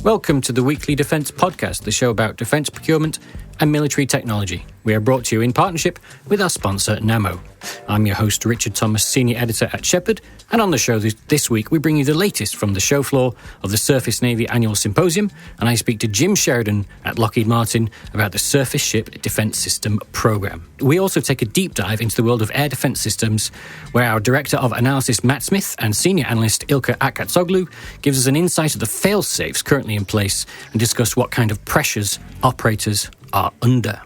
Welcome to the Weekly Defence Podcast, the show about defence procurement and military technology. We are brought to you in partnership with our sponsor, NAMO. I'm your host, Richard Thomas, Senior Editor at Shephard, and on the show this week we bring you the latest from the show floor of the Surface Navy Annual Symposium, and I speak to Jim Sheridan at Lockheed Martin about the Surface Ship Defence System Programme. We also take a deep dive into the world of air defence systems, where our Director of Analysis, Matt Smith, and Senior Analyst, Ilka Akatsoglu, gives us an insight of the fail-safes currently in place and discuss what kind of pressures operators are under.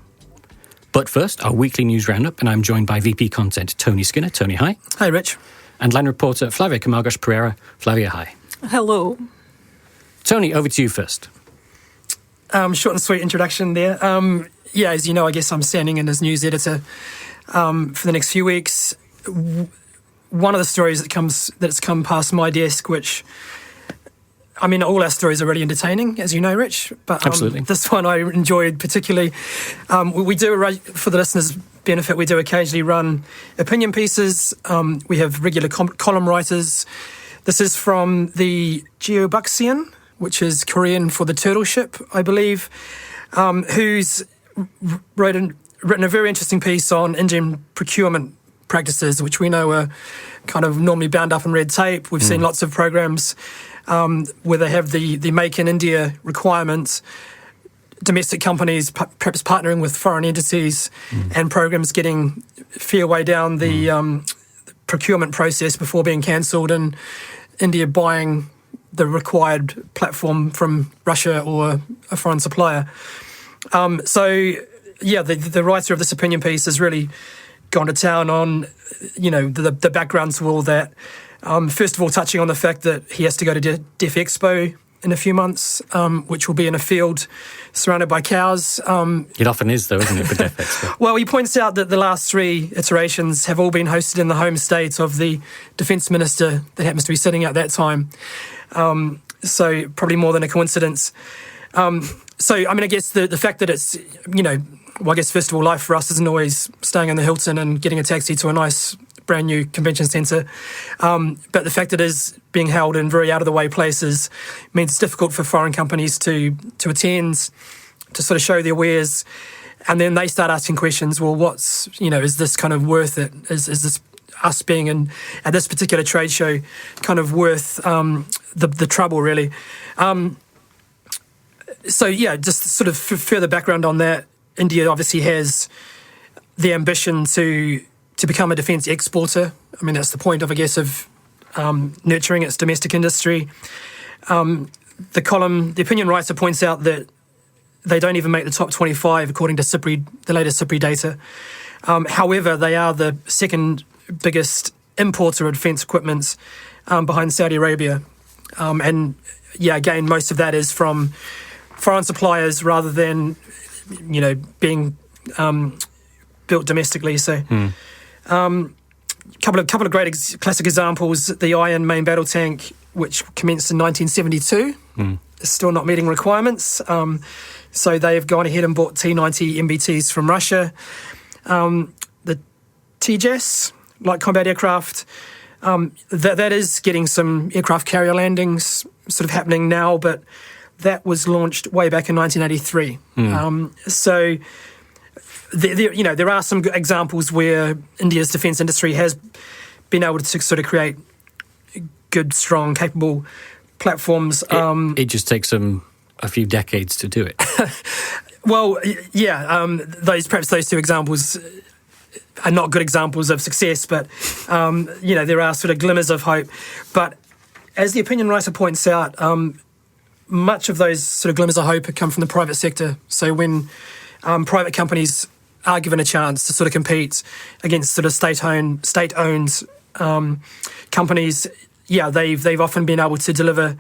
But first, our weekly news roundup, and I'm joined by VP Content Tony Skinner. Tony, hi. Hi, Rich. And land reporter Flavia Camargos Pereira. Flavia, hi. Hello. Tony, over to you first. Short and sweet introduction there. As you know, I guess I'm standing in as news editor for the next few weeks. One of the stories that's come past my desk, which, I mean, all our stories are really entertaining, as you know, Rich. But Absolutely. This one I enjoyed particularly. We do, for the listeners' benefit, we do occasionally run opinion pieces. We have regular column writers. This is from the Geobuxian, which is Korean for the turtle ship, I believe, who's written a very interesting piece on Indian procurement practices, which we know are kind of normally bound up in red tape. We've seen lots of programs where they have the Make in India requirements, domestic companies perhaps partnering with foreign entities, and programs getting fair way down the procurement process before being cancelled, and India buying the required platform from Russia or a foreign supplier. The writer of this opinion piece has really gone to town on, the background to all that. First of all, touching on the fact that he has to go to DefExpo in a few months, which will be in a field surrounded by cows. It often is, though, isn't it, for DefExpo? Well, he points out that the last three iterations have all been hosted in the home state of the defence minister that happens to be sitting at that time. So probably more than a coincidence. I guess the fact that it's, I guess first of all, life for us isn't always staying in the Hilton and getting a taxi to a nice brand new convention centre. But the fact that it is being held in very out of the way places means it's difficult for foreign companies to attend, to sort of show their wares. And then they start asking questions, well, is this kind of worth it? Is this us being at this particular trade show kind of worth the trouble, really? Just sort of further background on that, India obviously has the ambition to become a defence exporter. I mean, that's the point of, I guess, of nurturing its domestic industry. The opinion writer points out that they don't even make the top 25 according to the latest SIPRI data. However, they are the second biggest importer of defence equipment behind Saudi Arabia. Again, most of that is from foreign suppliers rather than, being built domestically. So, couple of great classic examples. The Iron main battle tank, which commenced in 1972, is still not meeting requirements. So they've gone ahead and bought T-90 MBTs from Russia. The Tejas, light combat aircraft, that is getting some aircraft carrier landings sort of happening now, but that was launched way back in 1983. There are some examples where India's defence industry has been able to sort of create good, strong, capable platforms. It just takes them a few decades to do it. Those two examples are not good examples of success, but there are sort of glimmers of hope. But as the opinion writer points out, much of those sort of glimmers of hope come from the private sector. So when private companies are given a chance to sort of compete against sort of state-owned companies, they've often been able to deliver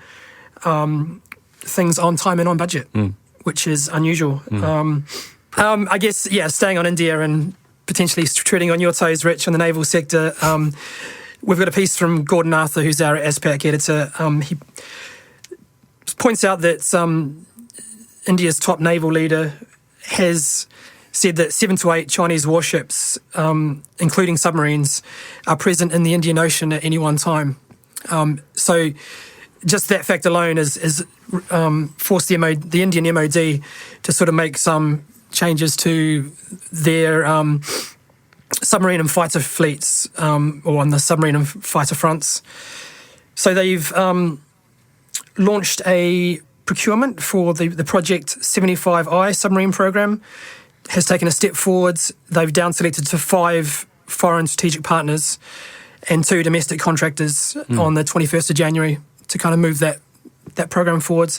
things on time and on budget, which is unusual. I guess, staying on India and potentially treading on your toes, Rich, in the naval sector, we've got a piece from Gordon Arthur, who's our ASPAC editor. He points out that India's top naval leader has said that 7 to 8 Chinese warships, including submarines, are present in the Indian Ocean at any one time. So just that fact alone is forced the Indian MOD to sort of make some changes to their submarine and fighter fleets, or on the submarine and fighter fronts. So they've launched a procurement for the Project 75I submarine program, has taken a step forward. They've down selected to 5 foreign strategic partners and 2 domestic contractors on the 21st of January to kind of move that program forward.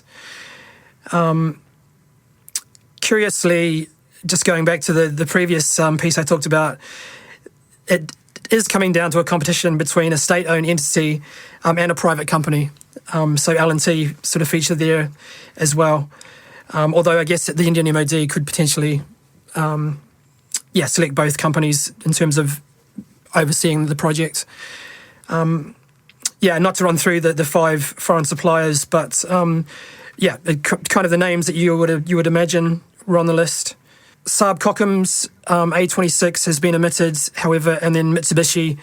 Curiously, just going back to the previous piece I talked about, it is coming down to a competition between a state-owned entity and a private company. So L&T sort of featured there as well. Although I guess the Indian MOD could potentially select both companies in terms of overseeing the project. Not to run through the 5 foreign suppliers, but kind of the names that you would imagine were on the list. Saab Kockums A26 has been omitted, however, and then Mitsubishi,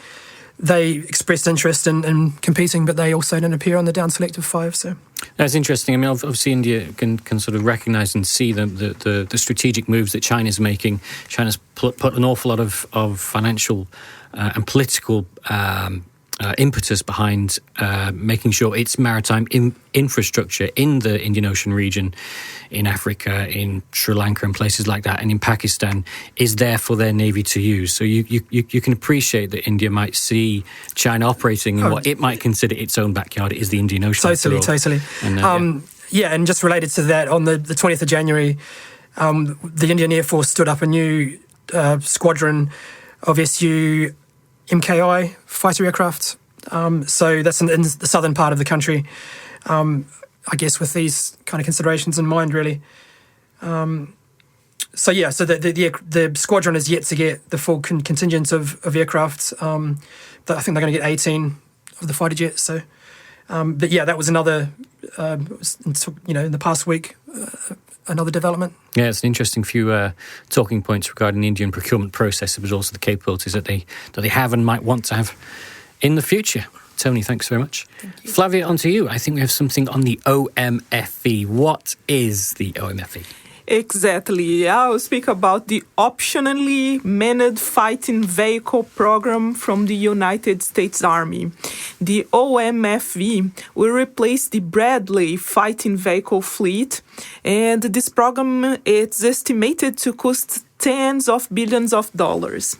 they expressed interest in competing, but they also didn't appear on the down select of 5. So that's interesting. I mean, obviously India can sort of recognise and see the strategic moves that China's making. China's put an awful lot of financial and political impetus behind making sure its maritime infrastructure in the Indian Ocean region, in Africa, in Sri Lanka and places like that, and in Pakistan, is there for their navy to use. So you can appreciate that India might see China operating in what it might consider its own backyard. It is the Indian Ocean. Totally. And, and just related to that, on the 20th of January, the Indian Air Force stood up a new squadron of SU MKI fighter aircraft. So that's in the southern part of the country, I guess, with these kind of considerations in mind, really. So the squadron is yet to get the full contingent of aircraft. I think they're going to get 18 of the fighter jets. So, that was another, in the past week, another development. Yeah, it's an interesting few talking points regarding the Indian procurement process, but also the capabilities that they have and might want to have in the future. Tony, thanks very much. Thank you. Flavia, on to you. I think we have something on the OMFV. What is the OMFV? Exactly. I'll speak about the Optionally Manned Fighting Vehicle Program from the United States Army. The OMFV will replace the Bradley Fighting Vehicle Fleet, and this program is estimated to cost tens of billions of dollars.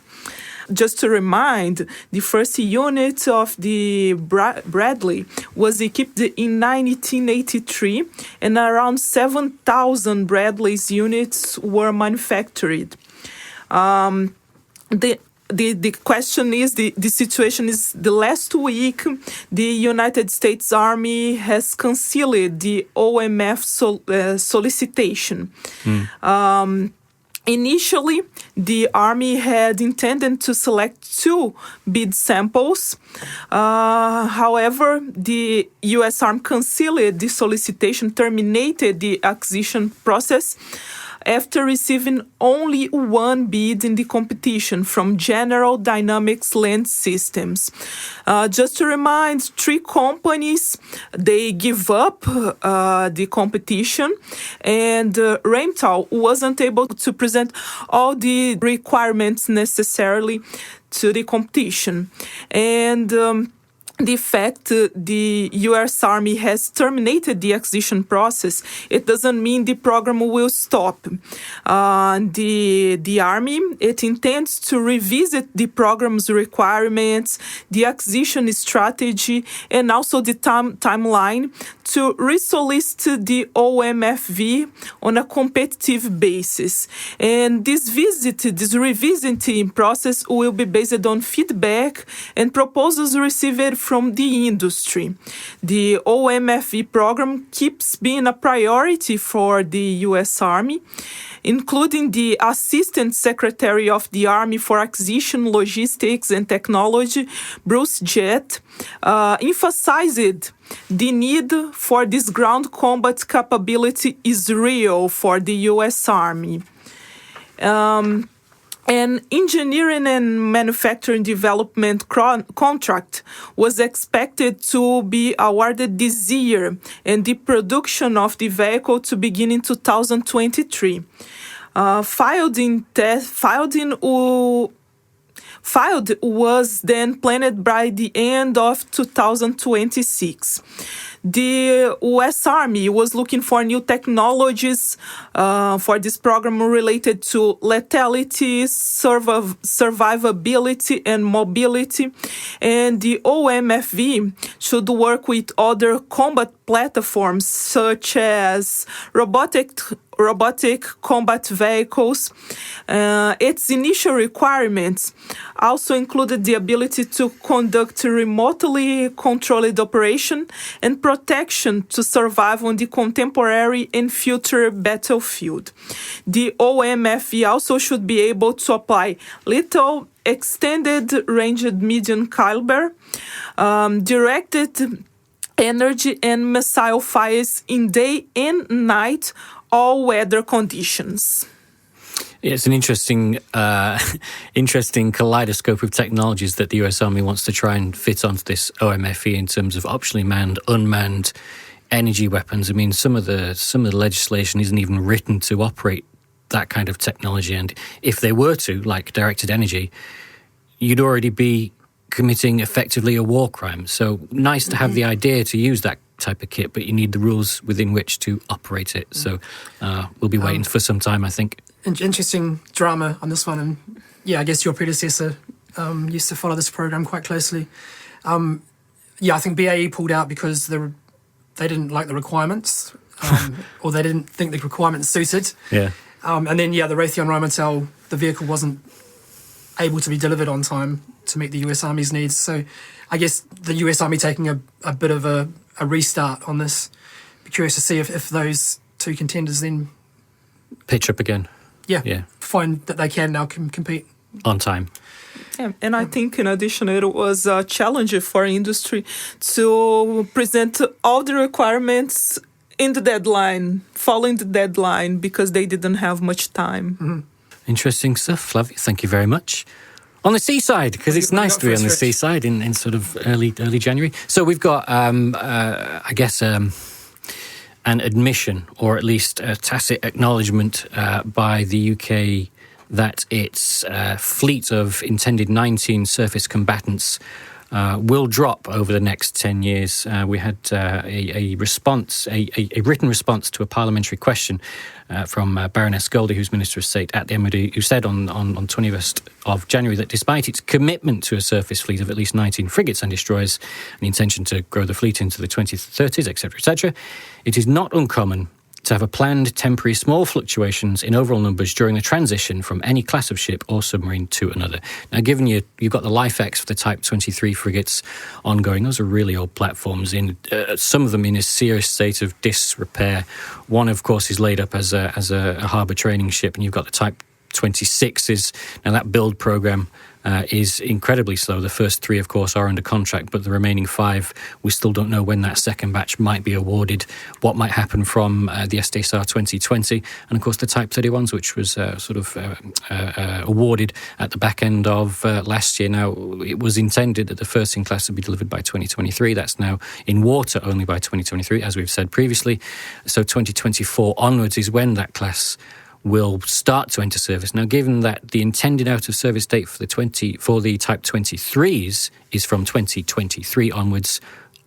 Just to remind, the first unit of the Bradley was equipped in 1983, and around 7,000 Bradley's units were manufactured. The question is, the situation is, the last week, the United States Army has canceled the OMF solicitation. Initially, the Army had intended to select 2 bid samples. However, the U.S. Army canceled the solicitation, terminated the acquisition process after receiving only 1 bid in the competition from General Dynamics Land Systems. Just to remind, 3 companies, they give up the competition, and Raytheon wasn't able to present all the requirements necessarily to the competition. And the fact the U.S. Army has terminated the acquisition process, it doesn't mean the program will stop. The Army, it intends to revisit the program's requirements, the acquisition strategy, and also the timeline to resolicit the OMFV on a competitive basis. And this revisiting process will be based on feedback and proposals received from the industry. The OMFV program keeps being a priority for the U.S. Army, including the Assistant Secretary of the Army for Acquisition, Logistics and Technology, Bruce Jett, emphasized the need for this ground combat capability is real for the U.S. Army. An engineering and manufacturing development contract was expected to be awarded this year, and the production of the vehicle to begin in 2023. Filed was then planned by the end of 2026. The U.S. Army was looking for new technologies for this program related to lethality, survivability, and mobility. And the OMFV should work with other combat platforms such as robotic combat vehicles. Its initial requirements also included the ability to conduct remotely controlled operation and protection to survive on the contemporary and future battlefield. The OMFV also should be able to apply lethal extended range medium caliber, directed energy and missile fires in day and night, all weather conditions. It's an interesting kaleidoscope of technologies that the US Army wants to try and fit onto this OMFV in terms of optionally manned, unmanned energy weapons. I mean, some of the legislation isn't even written to operate that kind of technology, and if they were to, like directed energy, you'd already be committing effectively a war crime. So nice to have the idea to use that type of kit, but you need the rules within which to operate it. So we'll be waiting for some time, I think. Interesting drama on this one. And yeah, I guess your predecessor used to follow this program quite closely. I think BAE pulled out because they didn't like the requirements or they didn't think the requirements suited. Yeah. And then, the Raytheon Rheinmetall, the vehicle wasn't able to be delivered on time to meet the US Army's needs. So I guess the US Army taking a bit of a restart on this. Be curious to see if those two contenders then pitch up again. Yeah. Find that they can now compete on time. Yeah, and I think in addition, it was a challenge for industry to present all the requirements in the deadline, following the deadline, because they didn't have much time. Mm-hmm. Interesting stuff, Flavia. Thank you very much. On the seaside, because it's nice to be on the seaside in sort of early January. So we've got, an admission, or at least a tacit acknowledgement by the UK that its fleet of intended 19 surface combatants will drop over the next 10 years. We had a response, a written response to a parliamentary question from Baroness Goldie, who's Minister of State at the MOD, who said on 21st of January that despite its commitment to a surface fleet of at least 19 frigates and destroyers, and the intention to grow the fleet into the 2030s, etc., it is not uncommon to have a planned temporary small fluctuations in overall numbers during the transition from any class of ship or submarine to another. Now, given you've got the LifeX for the Type 23 frigates ongoing, those are really old platforms, in some of them in a serious state of disrepair. One, of course, is laid up as a harbour training ship, and you've got the Type 26s. Now, that build programme is incredibly slow. The first 3, of course, are under contract, but the remaining 5, we still don't know when that second batch might be awarded, what might happen from the SDSR 2020, and of course the Type 31s, which was awarded at the back end of last year. Now, it was intended that the first in class would be delivered by 2023. That's now in water only by 2023, as we've said previously. So 2024 onwards is when that class will start to enter service. Now, given that the intended out-of-service date for the Type 23s is from 2023 onwards,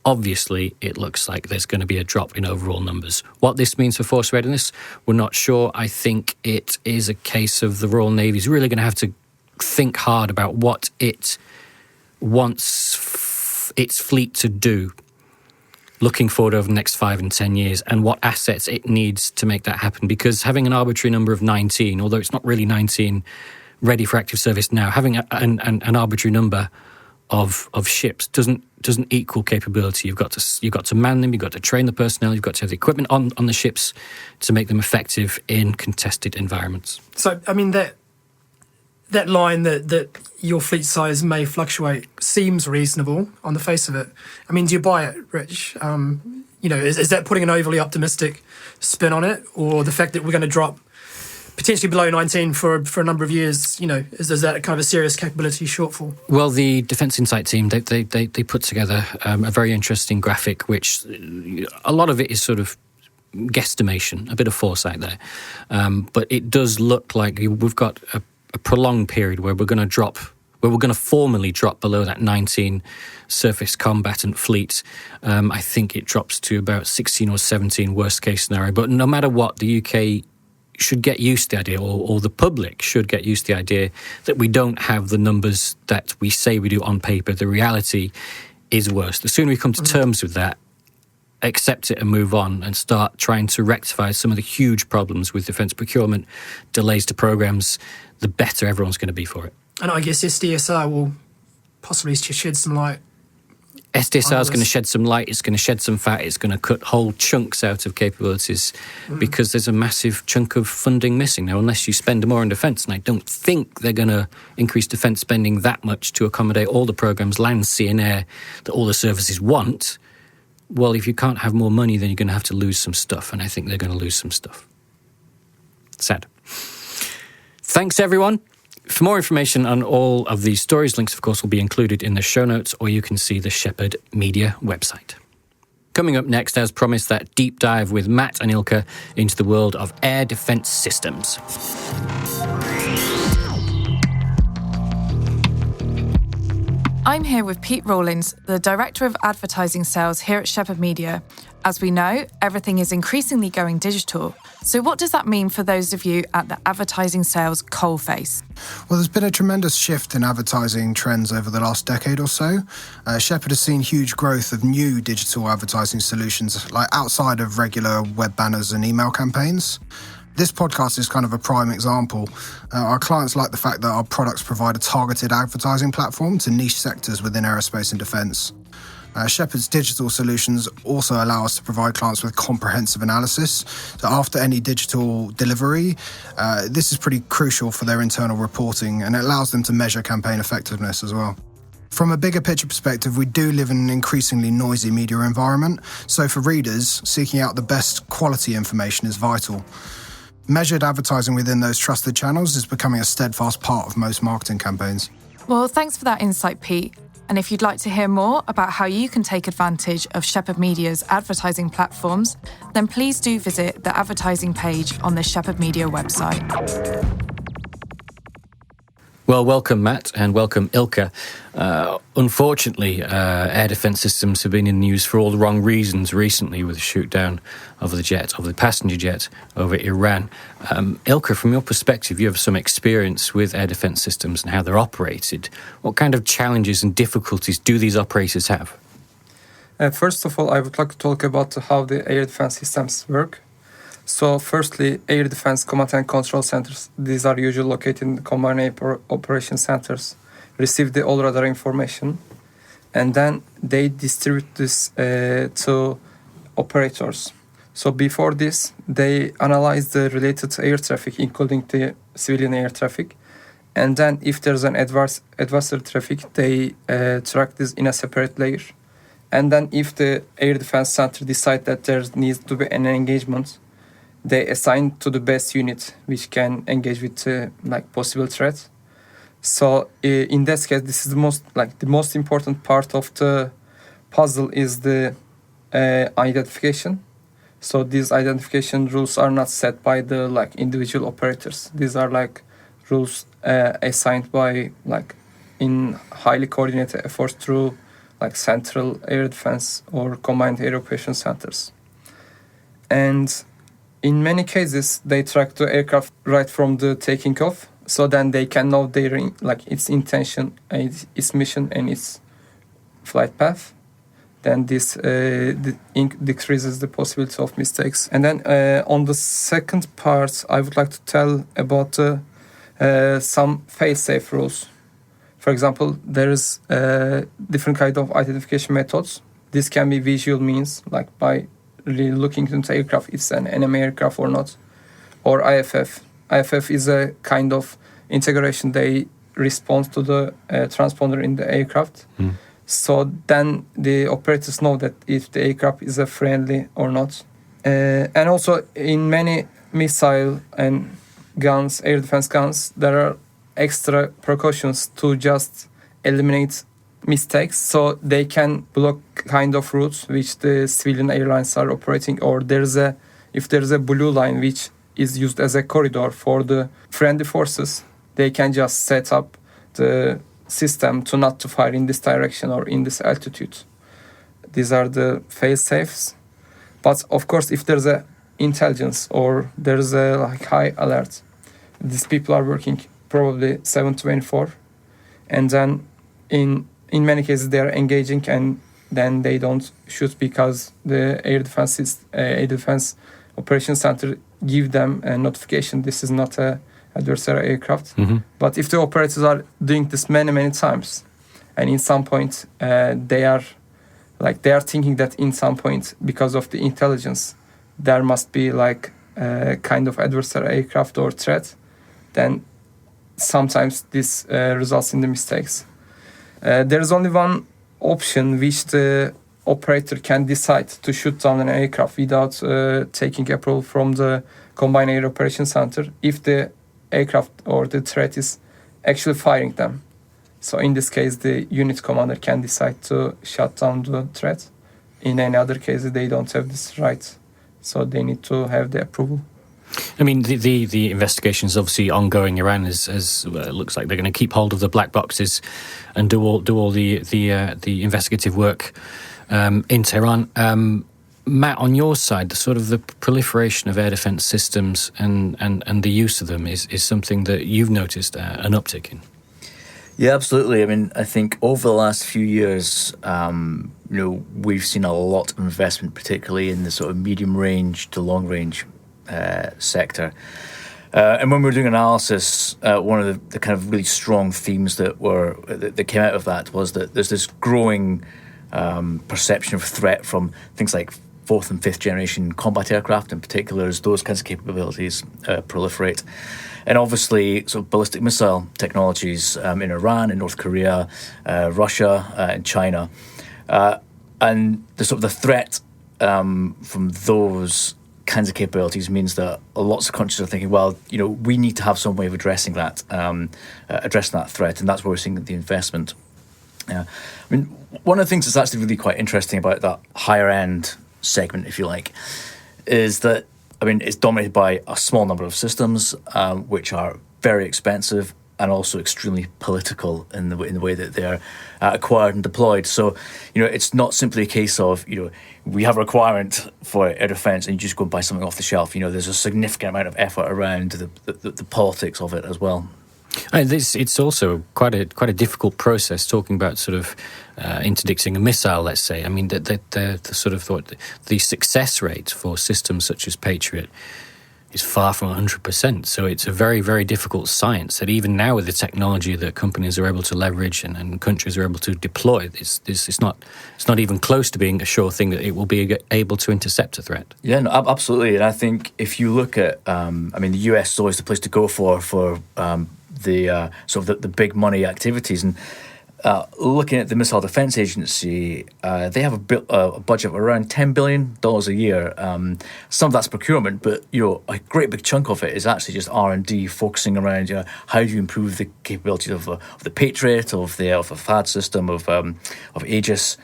obviously it looks like there's going to be a drop in overall numbers. What this means for force readiness, we're not sure. I think it is a case of the Royal Navy's really going to have to think hard about what it wants its fleet to do looking forward over the next 5 and 10 years, and what assets it needs to make that happen. Because having an arbitrary number of 19, although it's not really 19 ready for active service now, having an arbitrary number of ships doesn't equal capability. You've got to man them, you've got to train the personnel, you've got to have the equipment on the ships to make them effective in contested environments. So, I mean, that line that your fleet size may fluctuate seems reasonable on the face of it. I mean, do you buy it, Rich? Is that putting an overly optimistic spin on it, or the fact that we're going to drop potentially below 19 for a number of years, is that kind of a serious capability shortfall? Well, the Defence Insight team, they put together a very interesting graphic, which a lot of it is sort of guesstimation, a bit of foresight there. But it does look like we've got a prolonged period where we're going to formally drop below that 19 surface combatant fleet. I think it drops to about 16 or 17 worst case scenario. But no matter what, the UK should get used to the idea, or the public should get used to the idea that we don't have the numbers that we say we do on paper. The reality is worse. The sooner we come to terms with that, accept it and move on and start trying to rectify some of the huge problems with defence procurement, delays to programmes, the better everyone's going to be for it. And I guess SDSR will possibly shed some light. SDSR is going to shed some light, it's going to shed some fat, it's going to cut whole chunks out of capabilities because there's a massive chunk of funding missing. Now, unless you spend more on defence, and I don't think they're going to increase defence spending that much to accommodate all the programmes, land, sea and air, that all the services want, well, if you can't have more money, then you're going to have to lose some stuff, and I think they're going to lose some stuff. Sad. Thanks, everyone. For more information on all of these stories, links, of course, will be included in the show notes, or you can see the Shephard Media website. Coming up next, as promised, that deep dive with Matt and Ilka into the world of air defence systems. I'm here with Pete Rawlins, the Director of Advertising Sales here at Shephard Media. As we know, everything is increasingly going digital. So what does that mean for those of you at the advertising sales coalface? Well, there's been a tremendous shift in advertising trends over the last decade or so. Shephard has seen huge growth of new digital advertising solutions, like outside of regular web banners and email campaigns. This podcast is kind of a prime example. Our clients like the fact that our products provide a targeted advertising platform to niche sectors within aerospace and defence. Shephard's digital solutions also allow us to provide clients with comprehensive analysis. So after any digital delivery, this is pretty crucial for their internal reporting, and it allows them to measure campaign effectiveness as well. From a bigger picture perspective, we do live in an increasingly noisy media environment. So for readers, seeking out the best quality information is vital. Measured advertising within those trusted channels is becoming a steadfast part of most marketing campaigns. Well, thanks for that insight, Pete. And if you'd like to hear more about how you can take advantage of Shephard Media's advertising platforms, then please do visit the advertising page on the Shephard Media website. Well, welcome, Matt, and welcome, Ilka. Unfortunately, air defence systems have been in the news for all the wrong reasons recently with the shoot down of the passenger jet over Iran. Ilka, from your perspective, you have some experience with air defence systems and how they're operated. What kind of challenges and difficulties do these operators have? First of all, I would like to talk about how the air defence systems work. So firstly, air defense command and control centers, these are usually located in the combined operation centers, receive the all radar information, and then they distribute this to operators. So before this, they analyze the related air traffic, including the civilian air traffic, and then if there's an adversary traffic, they track this in a separate layer. And then if the air defense center decide that there needs to be an engagement, they assign to the best unit which can engage with possible threats. So in this case, this is the most important part of the puzzle is the identification. So these identification rules are not set by the individual operators. These are rules assigned by in highly coordinated efforts through central air defense or combined air operation centers. And in many cases, they track the aircraft right from the taking off, so then they can know their its intention, its mission, and its flight path. Then this decreases the possibility of mistakes. And then on the second part, I would like to tell about some failsafe rules. For example, there is different kind of identification methods. This can be visual means, by really looking into the aircraft, it's an enemy aircraft or not, or IFF. IFF is a kind of integration. They respond to the transponder in the aircraft. So then the operators know that if the aircraft is a friendly or not. And also in many missile and guns, air defense guns, there are extra precautions to just eliminate mistakes, so they can block kind of routes which the civilian airlines are operating, or if there's a blue line which is used as a corridor for the friendly forces, they can just set up the system to not to fire in this direction or in this altitude. These are the fail-safes. But of course, if there's a intelligence or there's a high alert, these people are working probably 7/24, and then in many cases they are engaging, and then they don't shoot because the air defense operations center give them a notification this is not a adversary aircraft. Mm-hmm. But if the operators are doing this many times, and in some point they are thinking that in some point because of the intelligence there must be like a kind of adversary aircraft or threat, then sometimes this results in the mistakes. There is only one option which the operator can decide to shoot down an aircraft without taking approval from the Combined Air Operations Center if the aircraft or the threat is actually firing them. So in this case, the unit commander can decide to shut down the threat. In any other case, they don't have this right, so they need to have the approval. I mean, the investigation is obviously ongoing. Iran looks like they're going to keep hold of the black boxes and do all the investigative work in Tehran. Matt, on your side, the proliferation of air defence systems and the use of them is something that you've noticed an uptick in. Yeah, absolutely. I mean, I think over the last few years, we've seen a lot of investment, particularly in the sort of medium range to long range sector. And when we were doing analysis, one of the kind of really strong themes that came out of that was that there's this growing perception of threat from things like fourth and fifth generation combat aircraft, in particular, as those kinds of capabilities proliferate. And obviously, sort of ballistic missile technologies in Iran, in North Korea, Russia, and China, and the threat from those kinds of capabilities means that lots of countries are thinking, well, we need to have some way of addressing that threat, and that's where we're seeing the investment. I mean, one of the things that's actually really quite interesting about that higher end segment, if you like, is that it's dominated by a small number of systems, which are very expensive and also extremely political in the way that they're acquired and deployed. So, it's not simply a case of, we have a requirement for air defence and you just go and buy something off the shelf. There's a significant amount of effort around the politics of it as well. And it's also quite a difficult process talking about interdicting a missile, let's say. I mean, the success rate for systems such as Patriot is far from 100%. So it's a very, very difficult science that even now with the technology that companies are able to leverage and countries are able to deploy, it's not even close to being a sure thing that it will be able to intercept a threat. Yeah, no, absolutely. And I think if you look at, the US is always the place to go for the big money activities. And looking at the Missile Defense Agency, they have a budget of around $10 billion a year. Some of that's procurement, but a great big chunk of it is actually just R&D, focusing around how do you improve the capabilities of the Patriot, of the THAAD system, of Aegis.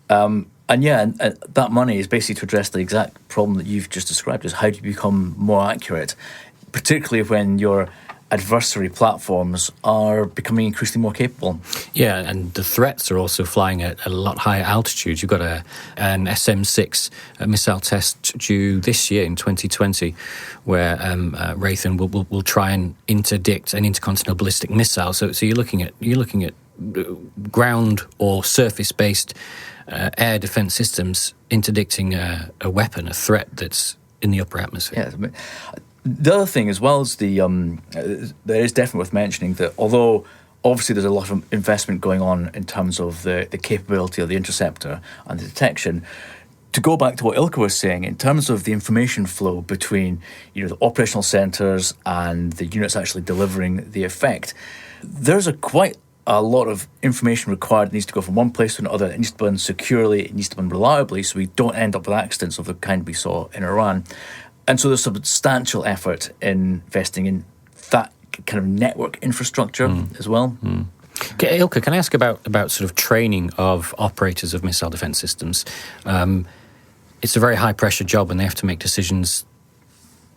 And that money is basically to address the exact problem that you've just described: is how do you become more accurate, particularly when your adversary platforms are becoming increasingly more capable. Yeah, and the threats are also flying at a lot higher altitudes. You've got an SM-6 missile test due this year in 2020, where Raytheon will try and interdict an intercontinental ballistic missile. So you're looking at ground or surface-based air defense systems interdicting a weapon, a threat that's in the upper atmosphere. Yeah. The other thing, as well as there is definitely worth mentioning that although obviously there's a lot of investment going on in terms of the capability of the interceptor and the detection, to go back to what Ilka was saying, in terms of the information flow between the operational centres and the units actually delivering the effect, there's quite a lot of information required that needs to go from one place to another. It needs to be done securely, it needs to be done reliably, so we don't end up with accidents of the kind we saw in Iran. And so there's substantial effort in investing in that kind of network infrastructure as well. Okay, Ilka, can I ask about sort of training of operators of missile defence systems? It's a very high-pressure job, and they have to make decisions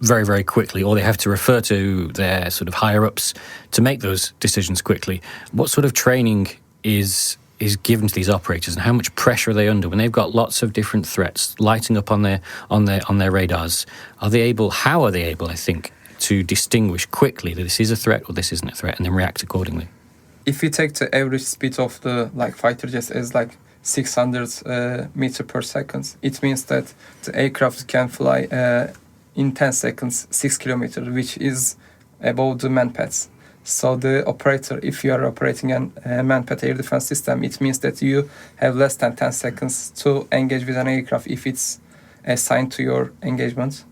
very, very quickly, or they have to refer to their sort of higher-ups to make those decisions quickly. What sort of training is given to these operators, and how much pressure are they under when they've got lots of different threats lighting up on their radars? How are they able, I think, to distinguish quickly that this is a threat or this isn't a threat, and then react accordingly? If you take the average speed of the fighter jet as 600 meter per second, it means that the aircraft can fly in 10 seconds 6 kilometers, which is above the manpads. So the operator, if you are operating a manpad air defense system, it means that you have less than 10 seconds to engage with an aircraft if it's assigned to your engagement.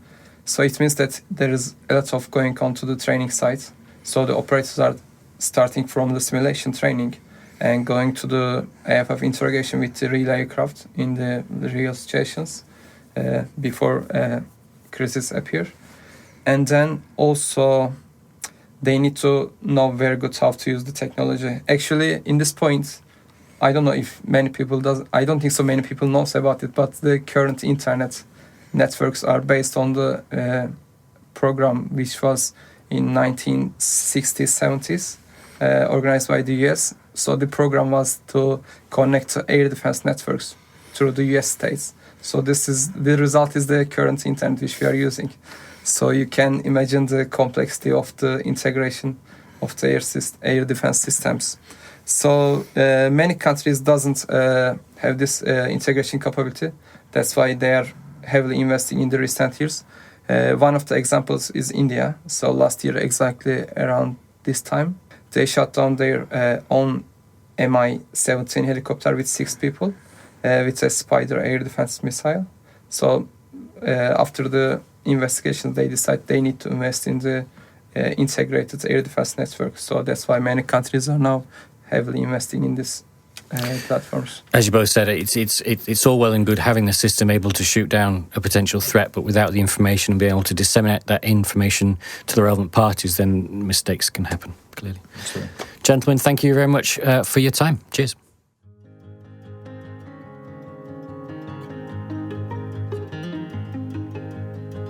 So it means that there is a lot of going on to the training site. So the operators are starting from the simulation training and going to the AFF interrogation with the real aircraft in the real situations before crises appear. And then also they need to know very good how to use the technology. Actually, in this point, I don't know if many people I don't think so many people knows about it, but the current internet networks are based on the program which was in 1960s, 70s, organized by the US. So the program was to connect air defense networks through the US states. So the result is the current internet which we are using. So you can imagine the complexity of the integration of the air defense systems. So many countries doesn't have this integration capability. That's why they are heavily investing in the recent years. One of the examples is India. So last year, exactly around this time, they shot down their own Mi-17 helicopter with 6 people with a Spider air defense missile. So after the investigation, they decide they need to invest in the integrated air defense network. So that's why many countries are now heavily investing in this platforms. As you both said, it's all well and good having the system able to shoot down a potential threat, but without the information and being able to disseminate that information to the relevant parties, then mistakes can happen, clearly. Absolutely. Gentlemen, thank you very much for your time. Cheers.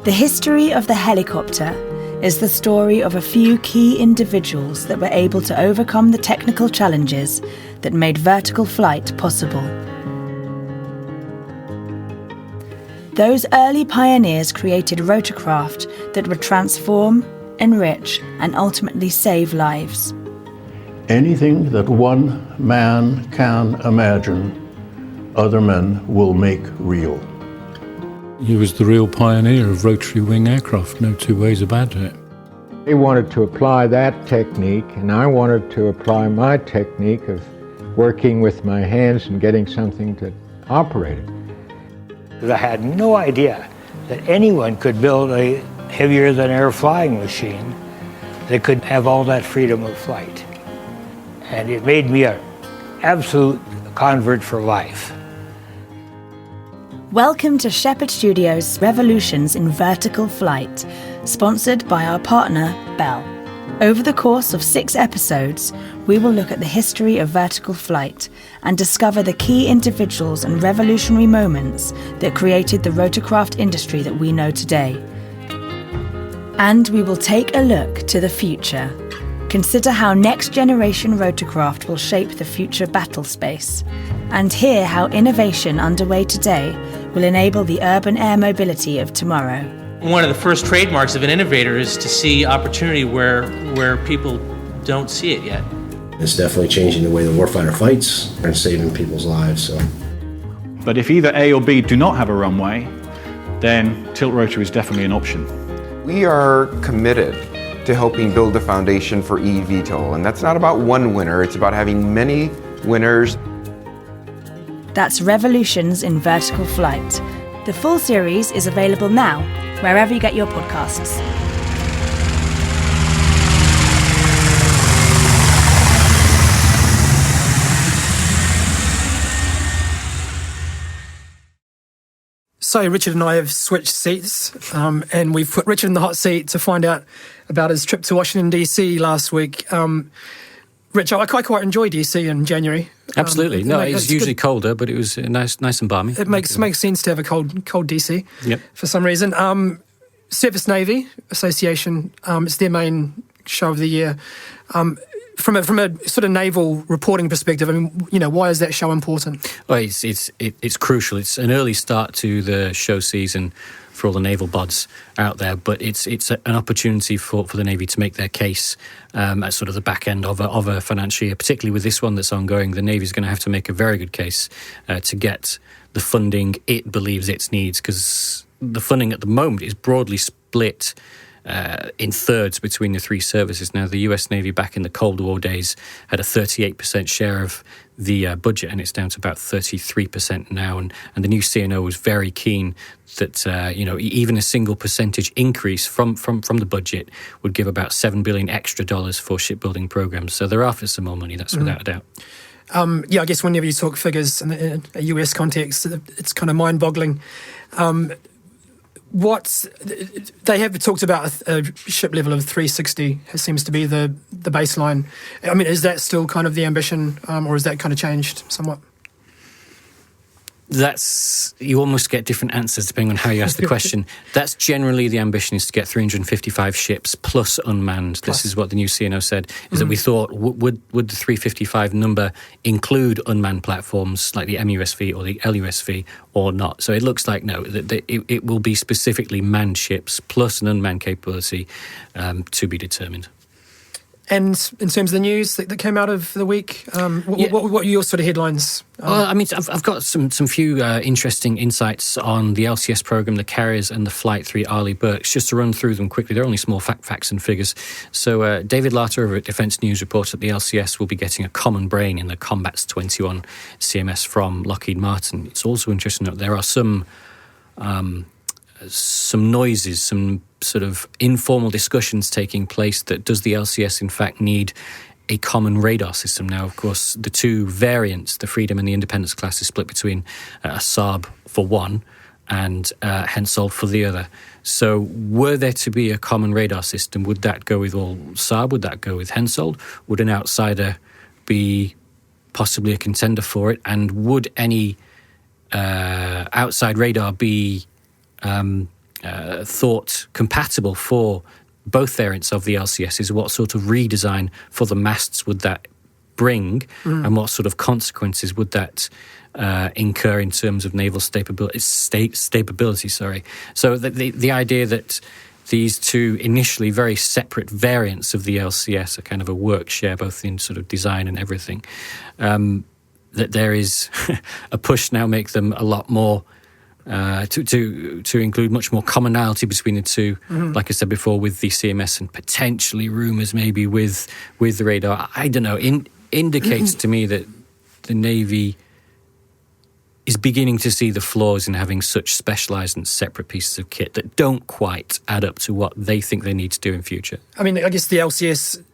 The history of the helicopter is the story of a few key individuals that were able to overcome the technical challenges that made vertical flight possible. Those early pioneers created rotorcraft that would transform, enrich, and ultimately save lives. Anything that one man can imagine, other men will make real. He was the real pioneer of rotary wing aircraft, no two ways about it. They wanted to apply that technique, and I wanted to apply my technique of working with my hands and getting something that operated. I had no idea that anyone could build a heavier-than-air flying machine that could have all that freedom of flight. And it made me an absolute convert for life. Welcome to Shephard Studios' Revolutions in Vertical Flight, sponsored by our partner, Bell. Over the course of 6 episodes, we will look at the history of vertical flight and discover the key individuals and revolutionary moments that created the rotorcraft industry that we know today. And we will take a look to the future. Consider how next-generation rotorcraft will shape the future battle space, and hear how innovation underway today will enable the urban air mobility of tomorrow. One of the first trademarks of an innovator is to see opportunity where people don't see it yet. It's definitely changing the way the warfighter fights and saving people's lives. So. But if either A or B do not have a runway, then tilt rotor is definitely an option. We are committed to helping build the foundation for eVTOL, and that's not about one winner, it's about having many winners. That's Revolutions in Vertical Flight. The full series is available now, wherever you get your podcasts. So Richard and I have switched seats, and we've put Richard in the hot seat to find out about his trip to Washington, D.C. last week. Rich, I quite enjoy DC in January. Absolutely. It's usually colder, but it was nice and balmy. It makes sense to have a cold DC for some reason. Surface Navy Association, it's their main show of the year. From a sort of naval reporting perspective, I mean, why is that show important? Well, it's crucial. It's an early start to the show season for all the naval bods out there, but it's an opportunity for the Navy to make their case at sort of the back end of a financial year, particularly with this one that's ongoing. The Navy's going to have to make a very good case to get the funding it believes it needs, because the funding at the moment is broadly split in thirds between the three services. Now, the US Navy back in the Cold War days had a 38% share of the budget, and it's down to about 33% now. And the new CNO was very keen that even a single percentage increase from the budget would give about $7 billion extra for shipbuilding programs. So they're after some more money, that's without a doubt. I guess whenever you talk figures in a US context, it's kind of mind-boggling. What they have talked about a ship level of 360 seems to be the baseline. I mean, is that still kind of the ambition, or has that kind of changed somewhat? You almost get different answers depending on how you ask the question. That's generally the ambition, is to get 355 ships plus unmanned. This is what the new CNO said, is that we thought, would the 355 number include unmanned platforms like the MUSV or the LUSV or not? So it looks like, no, that it will be specifically manned ships plus an unmanned capability to be determined. And in terms of the news that came out of the week, what are your sort of headlines? Well, I mean, I've got some few interesting insights on the LCS program, the carriers, and the Flight 3 Arleigh Burkes. Just to run through them quickly, they're only small facts and figures. So David Larter over at Defence News reports that the LCS will be getting a common brain in the Combats 21 CMS from Lockheed Martin. It's also interesting that there are some noises, some sort of informal discussions taking place that does the LCS in fact need a common radar system. Now, of course, the two variants, the Freedom and the Independence class, is split between a Saab for one and Hensoldt for the other. So were there to be a common radar system, would that go with all Saab? Would that go with Hensoldt? Would an outsider be possibly a contender for it? And would any outside radar be thought compatible for both variants of the LCSs? What sort of redesign for the masts would that bring, and what sort of consequences would that incur in terms of naval stability? So the idea that these two initially very separate variants of the LCS are kind of a work share, both in sort of design and everything, that there is a push now make them a lot more to include much more commonality between the two, like I said before, with the CMS, and potentially rumours maybe with the radar. I don't know, indicates to me that the Navy is beginning to see the flaws in having such specialised and separate pieces of kit that don't quite add up to what they think they need to do in future. I mean, I guess the LCS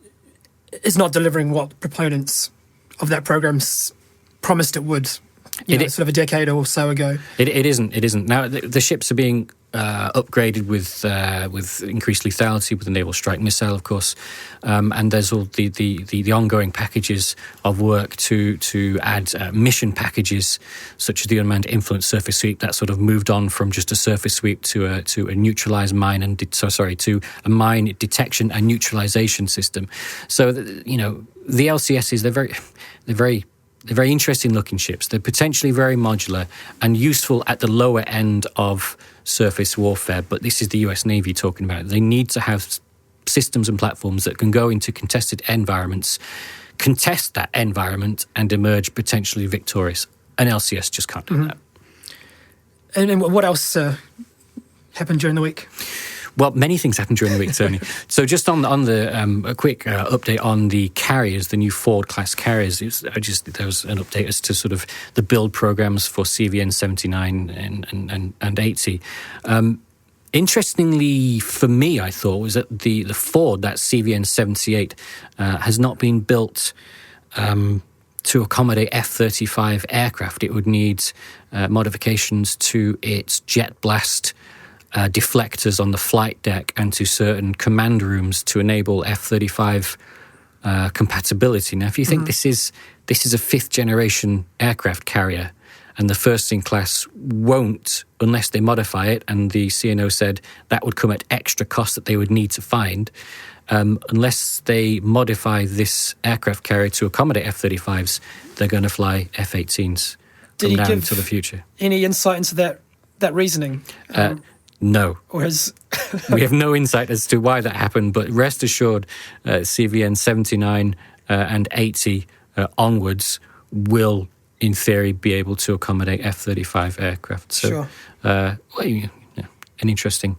is not delivering what proponents of that program promised it would. Sort of a decade or so ago. It isn't. Now, the ships are being upgraded with increased lethality, with the Naval Strike Missile, of course, and there's all the ongoing packages of work to add mission packages, such as the Unmanned Influence Surface Sweep. That sort of moved on from just a surface sweep to a neutralised mine to a mine detection and neutralisation system. So the LCSs, they're very interesting looking ships. They're potentially very modular and useful at the lower end of surface warfare, but this is the US Navy talking about it. They need to have systems and platforms that can go into contested environments, contest that environment, and emerge potentially victorious. An LCS just can't do that. And what else happened during the week? Well, many things happened during the week, Tony. So just on the a quick update on the carriers, the new Ford-class carriers. There was an update as to sort of the build programs for CVN 79 and 80. Interestingly for me, I thought, was that the Ford, that CVN 78, has not been built to accommodate F-35 aircraft, it would need modifications to its jet blast deflectors on the flight deck and to certain command rooms to enable F-35 compatibility. Now, if you think this is a fifth-generation aircraft carrier, and the first-in-class won't unless they modify it, and the CNO said that would come at extra cost that they would need to find, unless they modify this aircraft carrier to accommodate F-35s, they're going to fly F-18s from now into the future. Any insight into that reasoning? No. Or has we have no insight as to why that happened, but rest assured, CVN 79 and 80 onwards will, in theory, be able to accommodate F-35 aircraft. So, sure. An interesting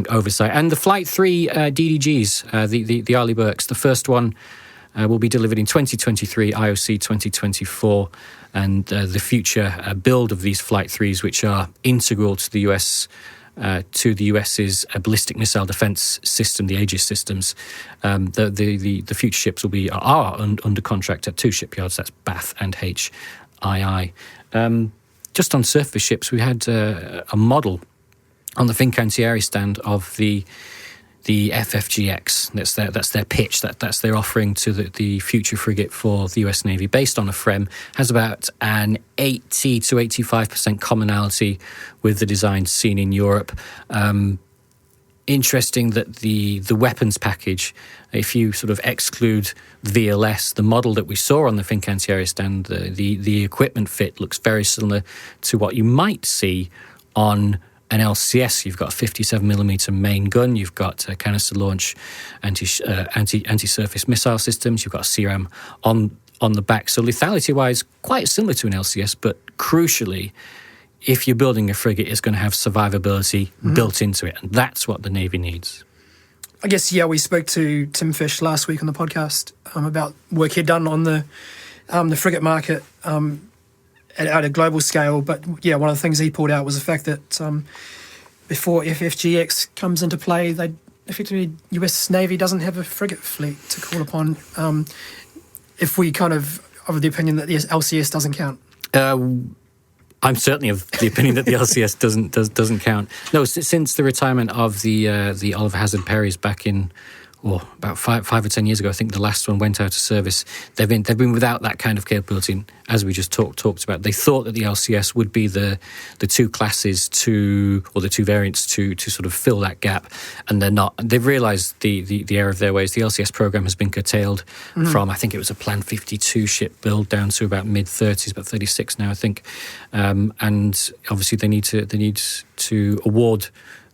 oversight. And the Flight 3 DDGs, the Arleigh Burkes, the first one will be delivered in 2023, IOC 2024, and the future build of these Flight 3s, which are integral to the US's ballistic missile defense system, the Aegis systems. The future ships are under contract at two shipyards. That's Bath and HII. Just on surface ships, we had a model on the Fincantieri stand of the FFGX. That's their pitch. That's their offering to the future frigate for the US Navy, based on a FREM. Has about an 80 to 85% commonality with the designs seen in Europe. Interesting that the weapons package, if you sort of exclude VLS, the model that we saw on the Fincantieri stand, the equipment fit looks very similar to what you might see on an LCS. You've got a 57mm main gun, you've got canister launch anti-surface missile systems, you've got a CRAM on the back. So lethality-wise, quite similar to an LCS, but crucially, if you're building a frigate, it's going to have survivability built into it, and that's what the Navy needs. I guess, we spoke to Tim Fish last week on the podcast about work he'd done on the frigate market at a global scale. But, one of the things he pulled out was the fact that before FFGX comes into play, effectively US Navy doesn't have a frigate fleet to call upon if we kind of the opinion that the LCS doesn't count. I'm certainly of the opinion that the LCS doesn't count. No, since the retirement of the Oliver Hazard Perrys back in about 5 or 10 years ago, I think the last one went out of service. They've been without that kind of capability. And as we just talked about, they thought that the LCS would be the two classes or the two variants to sort of fill that gap, and they're not. They've realised the error of their ways. The LCS program has been curtailed from, I think it was a planned 52 ship build down to about mid-30s, about 36 now, I think. And obviously they need to award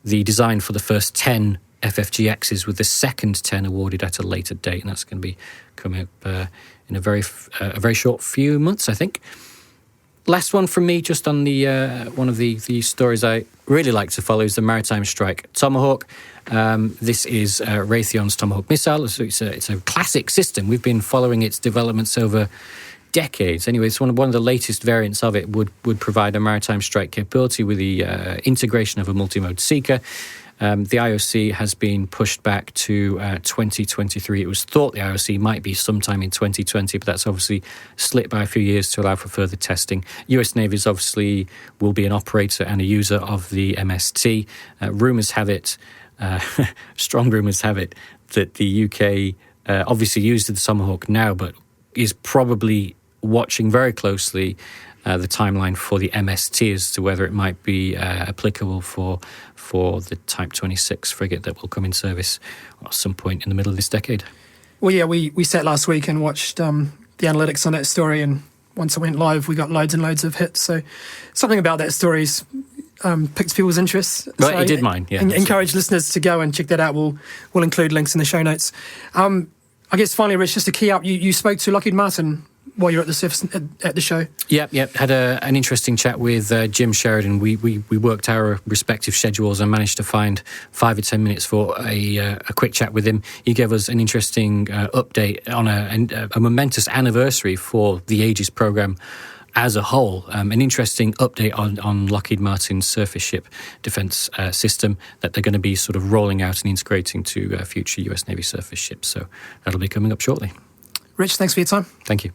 the design for the first 10 FFGXs, with the second 10 awarded at a later date, and that's going to be coming up in a very short few months, I think. Last one from me, just on the one of the stories I really like to follow, is the maritime strike Tomahawk. This is Raytheon's Tomahawk missile. So it's a classic system. We've been following its developments over decades. Anyway, it's one of the latest variants of it would provide a maritime strike capability with the integration of a multi-mode seeker. The IOC has been pushed back to 2023. It was thought the IOC might be sometime in 2020, but that's obviously slipped by a few years to allow for further testing. US Navy obviously will be an operator and a user of the MST. Rumours have it, strong rumours have it, that the UK obviously used the Tomahawk now, but is probably watching very closely the timeline for the MST as to whether it might be applicable for the Type 26 frigate that will come in service at some point in the middle of this decade. Well, we sat last week and watched the analytics on that story, and once it went live, we got loads and loads of hits. So something about that story's piqued people's interest. Well, so it did mine, yeah. Encourage listeners to go and check that out. We'll include links in the show notes. I guess finally, Rich, just to key up, you spoke to Lockheed Martin while you're at the show. Yep. Had an interesting chat with Jim Sheridan. We worked our respective schedules and managed to find 5 or 10 minutes for a quick chat with him. He gave us an interesting update on a momentous anniversary for the Aegis program as a whole. An interesting update on Lockheed Martin's surface ship defense system that they're going to be sort of rolling out and integrating to future US Navy surface ships. So that'll be coming up shortly. Rich, thanks for your time. Thank you.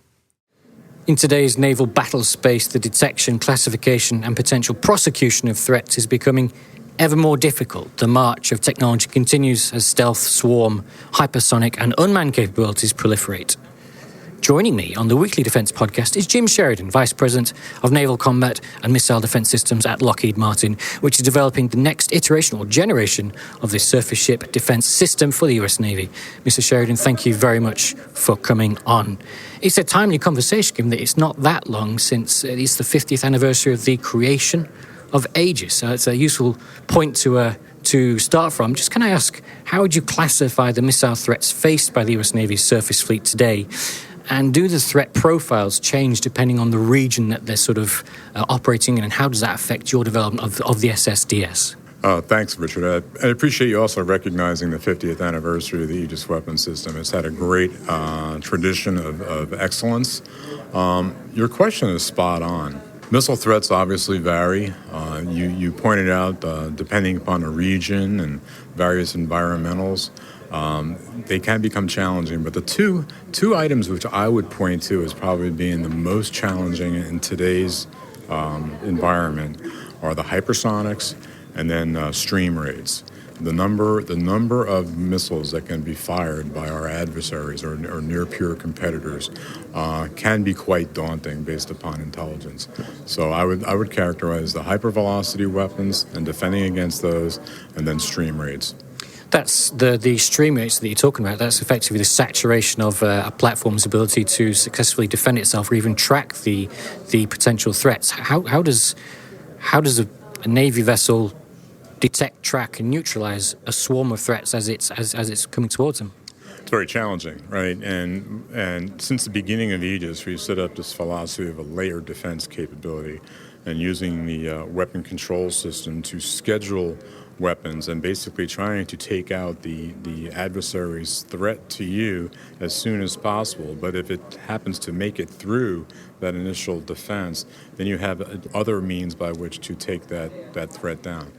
In today's naval battle space, the detection, classification, and potential prosecution of threats is becoming ever more difficult. The march of technology continues as stealth, swarm, hypersonic, and unmanned capabilities proliferate. Joining me on the Weekly Defence podcast is Jim Sheridan, Vice President of Naval Combat and Missile Defence Systems at Lockheed Martin, which is developing the next iteration or generation of this surface ship defence system for the US Navy. Mr. Sheridan, thank you very much for coming on. It's a timely conversation given that it's not that long since it's the 50th anniversary of the creation of Aegis. So it's a useful point to start from. Just can I ask, how would you classify the missile threats faced by the US Navy's surface fleet today? And do the threat profiles change depending on the region that they're sort of operating in, and how does that affect your development of the SSDS? Thanks, Richard. I appreciate you also recognizing the 50th anniversary of the Aegis weapon system. It's had a great tradition of excellence. Your question is spot on. Missile threats obviously vary. You pointed out, depending upon the region and various environmentals, they can become challenging. But the two items which I would point to as probably being the most challenging in today's environment are the hypersonics and then stream raids. The number of missiles that can be fired by our adversaries or near peer competitors can be quite daunting based upon intelligence. So I would characterize the hypervelocity weapons and defending against those, and then stream raids. That's the stream rates that you're talking about. That's effectively the saturation of a platform's ability to successfully defend itself or even track the potential threats. How does a Navy vessel detect, track, and neutralize a swarm of threats as it's coming towards them? It's very challenging, right? And since the beginning of Aegis, we set up this philosophy of a layered defense capability and using the weapon control system to schedule weapons and basically trying to take out the adversary's threat to you as soon as possible. But if it happens to make it through that initial defense, then you have other means by which to take that threat down.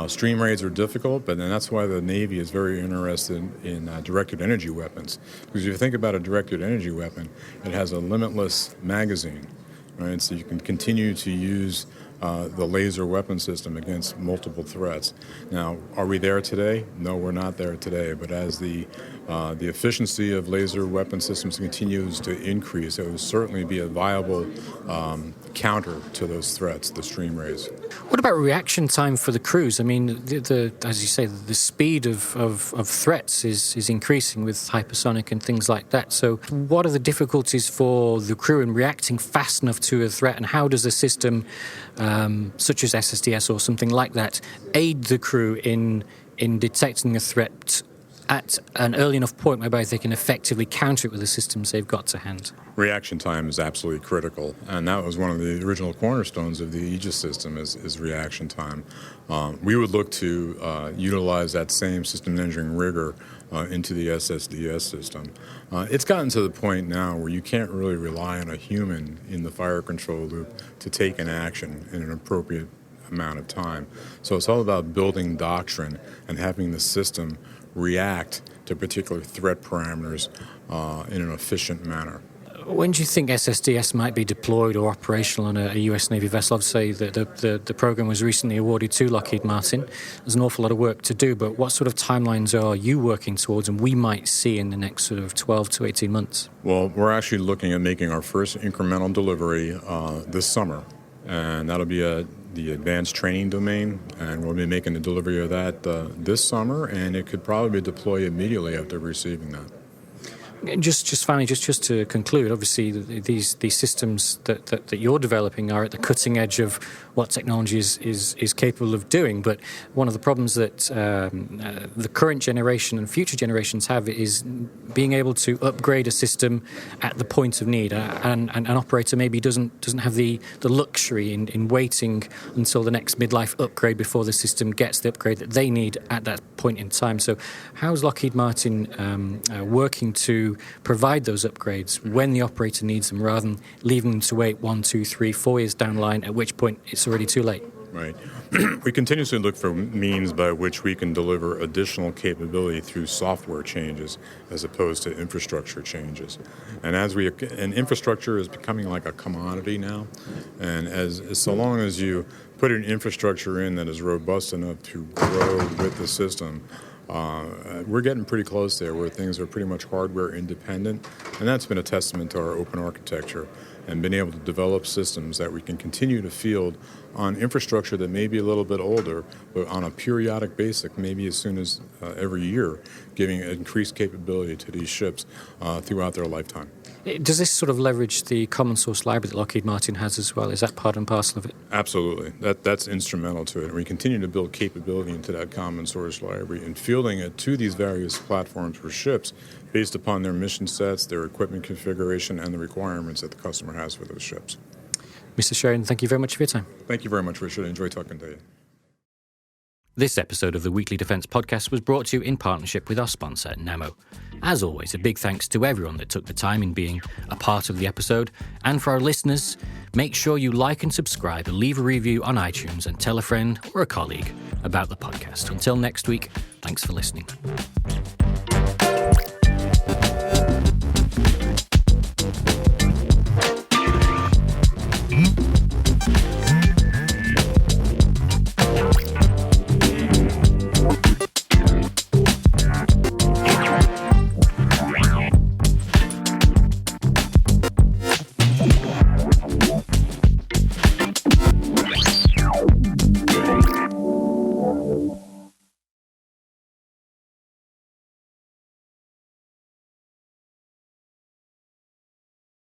Stream raids are difficult, but then that's why the Navy is very interested in directed energy weapons. Because if you think about a directed energy weapon, it has a limitless magazine, right? So you can continue to use the laser weapon system against multiple threats. Now, are we there today? No, we're not there today. But as the efficiency of laser weapon systems continues to increase, it will certainly be a viable counter to those threats, the stream raids. What about reaction time for the crews? I mean, as you say, the speed of threats is increasing with hypersonic and things like that. So what are the difficulties for the crew in reacting fast enough to a threat, and how does a system such as SSDS or something like that aid the crew in detecting a threat at an early enough point whereby they can effectively counter it with the systems they've got to hand? Reaction time is absolutely critical, and that was one of the original cornerstones of the Aegis system is reaction time. We would look to utilize that same system engineering rigor into the SSDS system. It's gotten to the point now where you can't really rely on a human in the fire control loop to take an action in an appropriate amount of time. So it's all about building doctrine and having the system react to particular threat parameters in an efficient manner. When do you think SSDS might be deployed or operational on a US Navy vessel? Obviously, the program was recently awarded to Lockheed Martin. There's an awful lot of work to do, but what sort of timelines are you working towards and we might see in the next sort of 12 to 18 months? Well, we're actually looking at making our first incremental delivery this summer, and that'll be the advanced training domain, and we'll be making the delivery of that this summer, and it could probably be deployed immediately after receiving that. Just finally, just to conclude, obviously these systems that you're developing are at the cutting edge of what technology is capable of doing. But one of the problems that the current generation and future generations have is being able to upgrade a system at the point of need. And an operator maybe doesn't have the luxury in waiting until the next midlife upgrade before the system gets the upgrade that they need at that point in time. So how's Lockheed Martin working to provide those upgrades when the operator needs them, rather than leaving them to wait 1, 2, 3, 4 years down the line, at which point it's already too late? right? We continuously look for means by which we can deliver additional capability through software changes as opposed to infrastructure changes. And and infrastructure is becoming like a commodity now, and so long as you put an infrastructure in that is robust enough to grow with the system, we're getting pretty close there where things are pretty much hardware independent, and that's been a testament to our open architecture and been able to develop systems that we can continue to field on infrastructure that may be a little bit older, but on a periodic basis, maybe as soon as every year, giving increased capability to these ships throughout their lifetime. Does this sort of leverage the common source library that Lockheed Martin has as well? Is that part and parcel of it? Absolutely. That's instrumental to it. And we continue to build capability into that common source library and fielding it to these various platforms for ships based upon their mission sets, their equipment configuration, and the requirements that the customer has for those ships. Mr. Sheridan, thank you very much for your time. Thank you very much, Richard. I enjoyed talking to you. This episode of the Weekly Defence Podcast was brought to you in partnership with our sponsor, Namo. As always, a big thanks to everyone that took the time in being a part of the episode. And for our listeners, make sure you like and subscribe, leave a review on iTunes, and tell a friend or a colleague about the podcast. Until next week, thanks for listening.